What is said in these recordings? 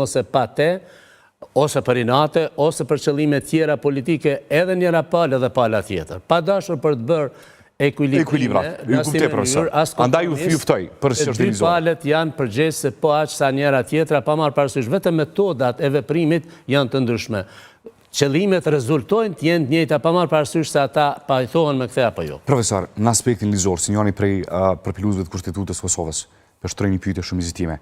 ose pa te, ose për inate, ose për qëllime tjera politike, edhe njëra palë edhe pala tjetër. Pa dashur për të bërë ekuilibrat. Andaj ju thuftoj për dy palët janë përgjegjëse po aq sa njëra tjetra, pa marrë parasysh vetëm metodat e veprimit janë të ndryshme. Qëllimet rezultojnë të jenë të njëjta, pa marrë parasysh se ata pajtohen me kthe apo jo. Profesor, në aspektin ligjor, si njëri prej përpiluesve të Kushtetutës Kosovës, përshtroj një pyetje shumë vizitime.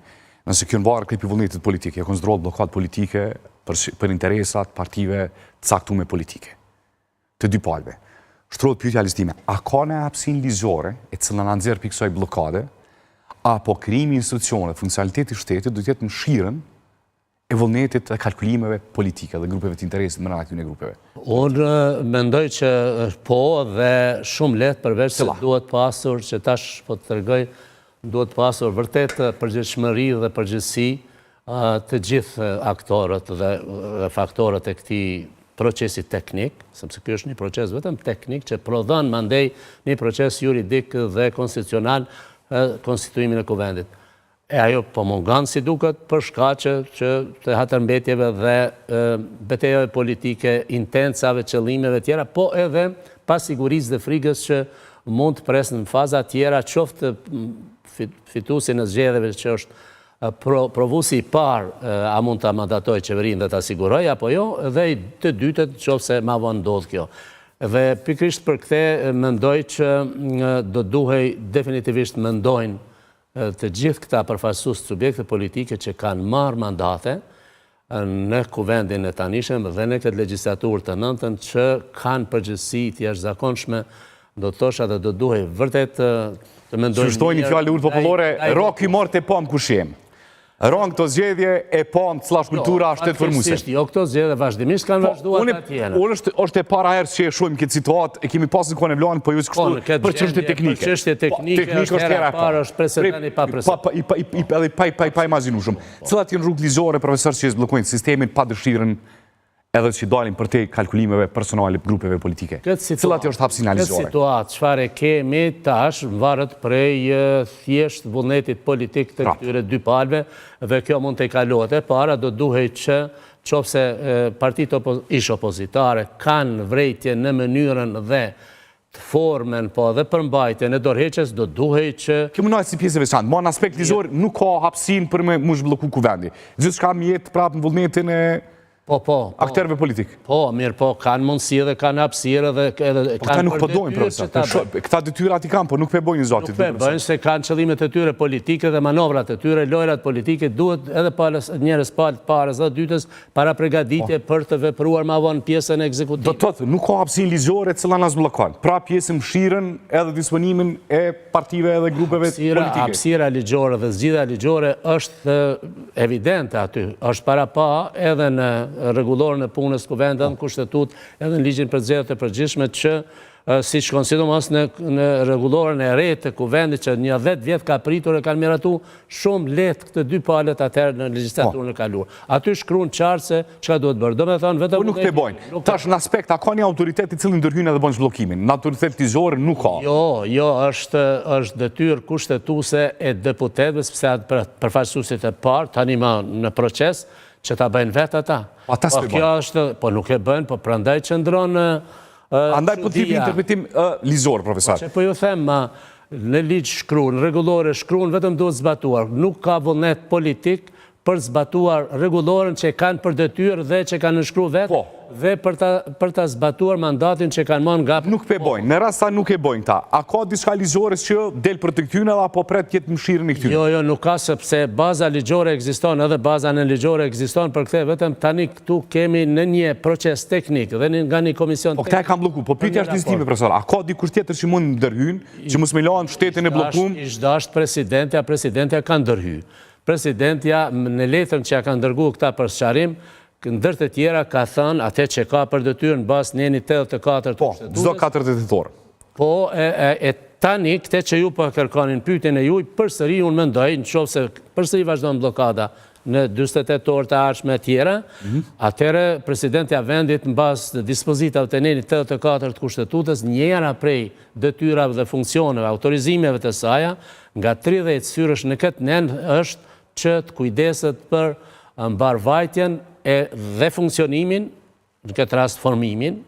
Nëse kjo varë klipi vullnetit politike, e konsiderohet blokad politike për interesat partive të caktuara politike, të dy palëve. Shtrohet pyetja listime, a ka në hapësinë ligjore e cila na nxjerr pikë kësaj blokade, apo krijimi i institucioneve, funksionaliteti i shtetit do të jetë mëshirën e vullnetit të kalkulimeve politike dhe grupeve të interesit më në këtyre grupeve? Unë mendoj që po dhe shumë lehtë, përveç se duhet pasur, që tash po të tregoj, duhet pasur vërtet përgjegjësi dhe përgjegjësi të gjithë aktorët dhe faktorët e këtij procesi teknik, sepse ky është një proces vetëm teknik që prodhon mandej një proces juridik dhe konstitucional konstituimin e kuvendit. E ajo po mungon si duket për shkaqe që të hatërmbetjeve dhe betejave politike, intensave, qëllimeve tjera, po edhe pasigurisë dhe frikës që mund të presë në faza tjera, qoftë fituesi në zgjedhjeve që është provuesi i parë a mund ta mandatoj qeverinë dhe ta siguroj apo jo, dhe i të dytët nëse ma vonë ndodh kjo. Dhe pikërisht për këtë mendoj që do duhej definitivisht mendojnë të gjithë këta përfaqësues subjekte politike që kanë marrë mandate në kuvendin e tanishëm dhe në këtë legjislaturë të nëntën që kanë përgjegjësi të jashtëzakonshme, do të thosha dhe do duhej vërtet të mendojnë. Shtojnë një fjalë urtë popullore, roki morte pam kushjem. Rang këto zgjedhje e pam slash kultura shtetformuese. Jo, këto zgjedhje vazhdimisht kanë vazhduar atje. Është e para herë që e shohim këtë situatë, e kemi pasur kohën e vlon, po ju kështu për çështje teknike. Për çështje teknike është hera e parë, është precedenti pa precedent. Edhe pa imagjinueshëm. Cilat janë rrugë ligjore, profesor, që zbllokojnë sistemin pa dëshirën edhe që dalin për te kalkulimeve personale grupeve politike? Cilat është hapësina ligjore? Këtë situatë, çfarë kemi tash, varet prej thjesht vullnetit politik të këtyre dy palëve, dhe kjo mund të kalohet. E para do duhej që qofse partitë ish opozitare kanë vërejtje në mënyrën dhe formen, po dhe përmbajtjen e dorëheqjes, do duhej që... Kjo mënohet si pjesë e veçantë, ma në aspekt ligjor nuk ka hapësinë për me mu zhblloku kuvendi. Gjithçka më jetë prapë në vullnetin e aktorëve politik. Po, mirë, po, kanë mundësi dhe kanë hapësirë dhe kanë nuk përdojnë, profesor. Këta detyrat i kanë, po nuk përbojnë zotit. Nuk përbojnë se kanë qëllimet e tyre politike dhe manovrat e tyre, lojrat politike, duhet edhe njerëz palët parës dhe dytës para pregaditje për të vepruar ma vonë pjesën e ekzekutivit. Do të thotë, nuk ka hapësinë ligjore cila na zbllokon. Pra pjesën mëshirën edhe disponimin e partive edhe grupeve politike. Hapësira ligjore dhe zgjidhja ligjore është evidente aty. Është para pa edhe në rregullorën e punës kuvendit, edhe në kushtetut, edhe në ligjin për zgjedhjet e përgjithshme që siç sidomos në rregullorën e re të kuvendit që një 10 vjet ka pritur e kanë miratu shumë lehtë këtë dy palët atëherë në legjislaturën e kaluar. Aty shkruan qartë se çka duhet bërë. Domethënë vetëm nuk të bojnë. Tash në aspekt a ka një autoritet i cili ndërhyn edhe bën zhbllokimin. Në autoritet ligjor nuk ka. Jo, është detyrë kushtetuese e deputetëve, sepse atë përfaqësuesit e parë tani më në proces që ta bëjnë vetë ata. Po nuk e bëjnë, po prandaj qëndron andaj po t'jepni interpretim ligjor, profesor. Po ju them, në ligj shkruan, rregullore shkruan, vetëm duhet zbatuar. Nuk ka vullnet politik për zbatuar rregullorën që kanë për detyrë dhe që kanë nënshkruar vetë, dhe për ta zbatuar mandatin që kanë marrë nga... Nuk pe bojnë, në rast sa nuk e bojnë ta. A ka diçka ligjore që del për të këtyne apo pret jetë mëshirën i këtyne? Jo, nuk ka, sepse baza ligjore ekziston, edhe baza në ligjore ekziston, për këtë vetëm tani këtu kemi në një proces teknik dhe nga një komision teknik. Po këta e kam bloku, po pyetja është vizitime, profesor. A ka dikush tjetër që mund ndërhyn, që mos me lanë shtetin e bllokuar? Ish dasht presidentja ka ndërhy. Presidentja në letrën që ja ka ndërguar këta për sqarim, ndër të tjera ka thënë atë që ka për detyrë në bazë në 84 të kushtetutës. Po, çdo 4 tetor. Po, e tani këtë që ju po kërkonin pyetjen e juaj, përsëri unë mendoj, nëse përsëri vazhdon bllokada në 48 orë të ardhshme të tjera, atëherë presidentja vendit në bazë dispozitave të 84 të kushtetutës, njëra prej detyrave dhe funksioneve, autorizimeve të saj, nga 30 syrësh në këtë nen është që të kujdeset për mbarvajtjen dhe funksionimin, në këtë rast formimin,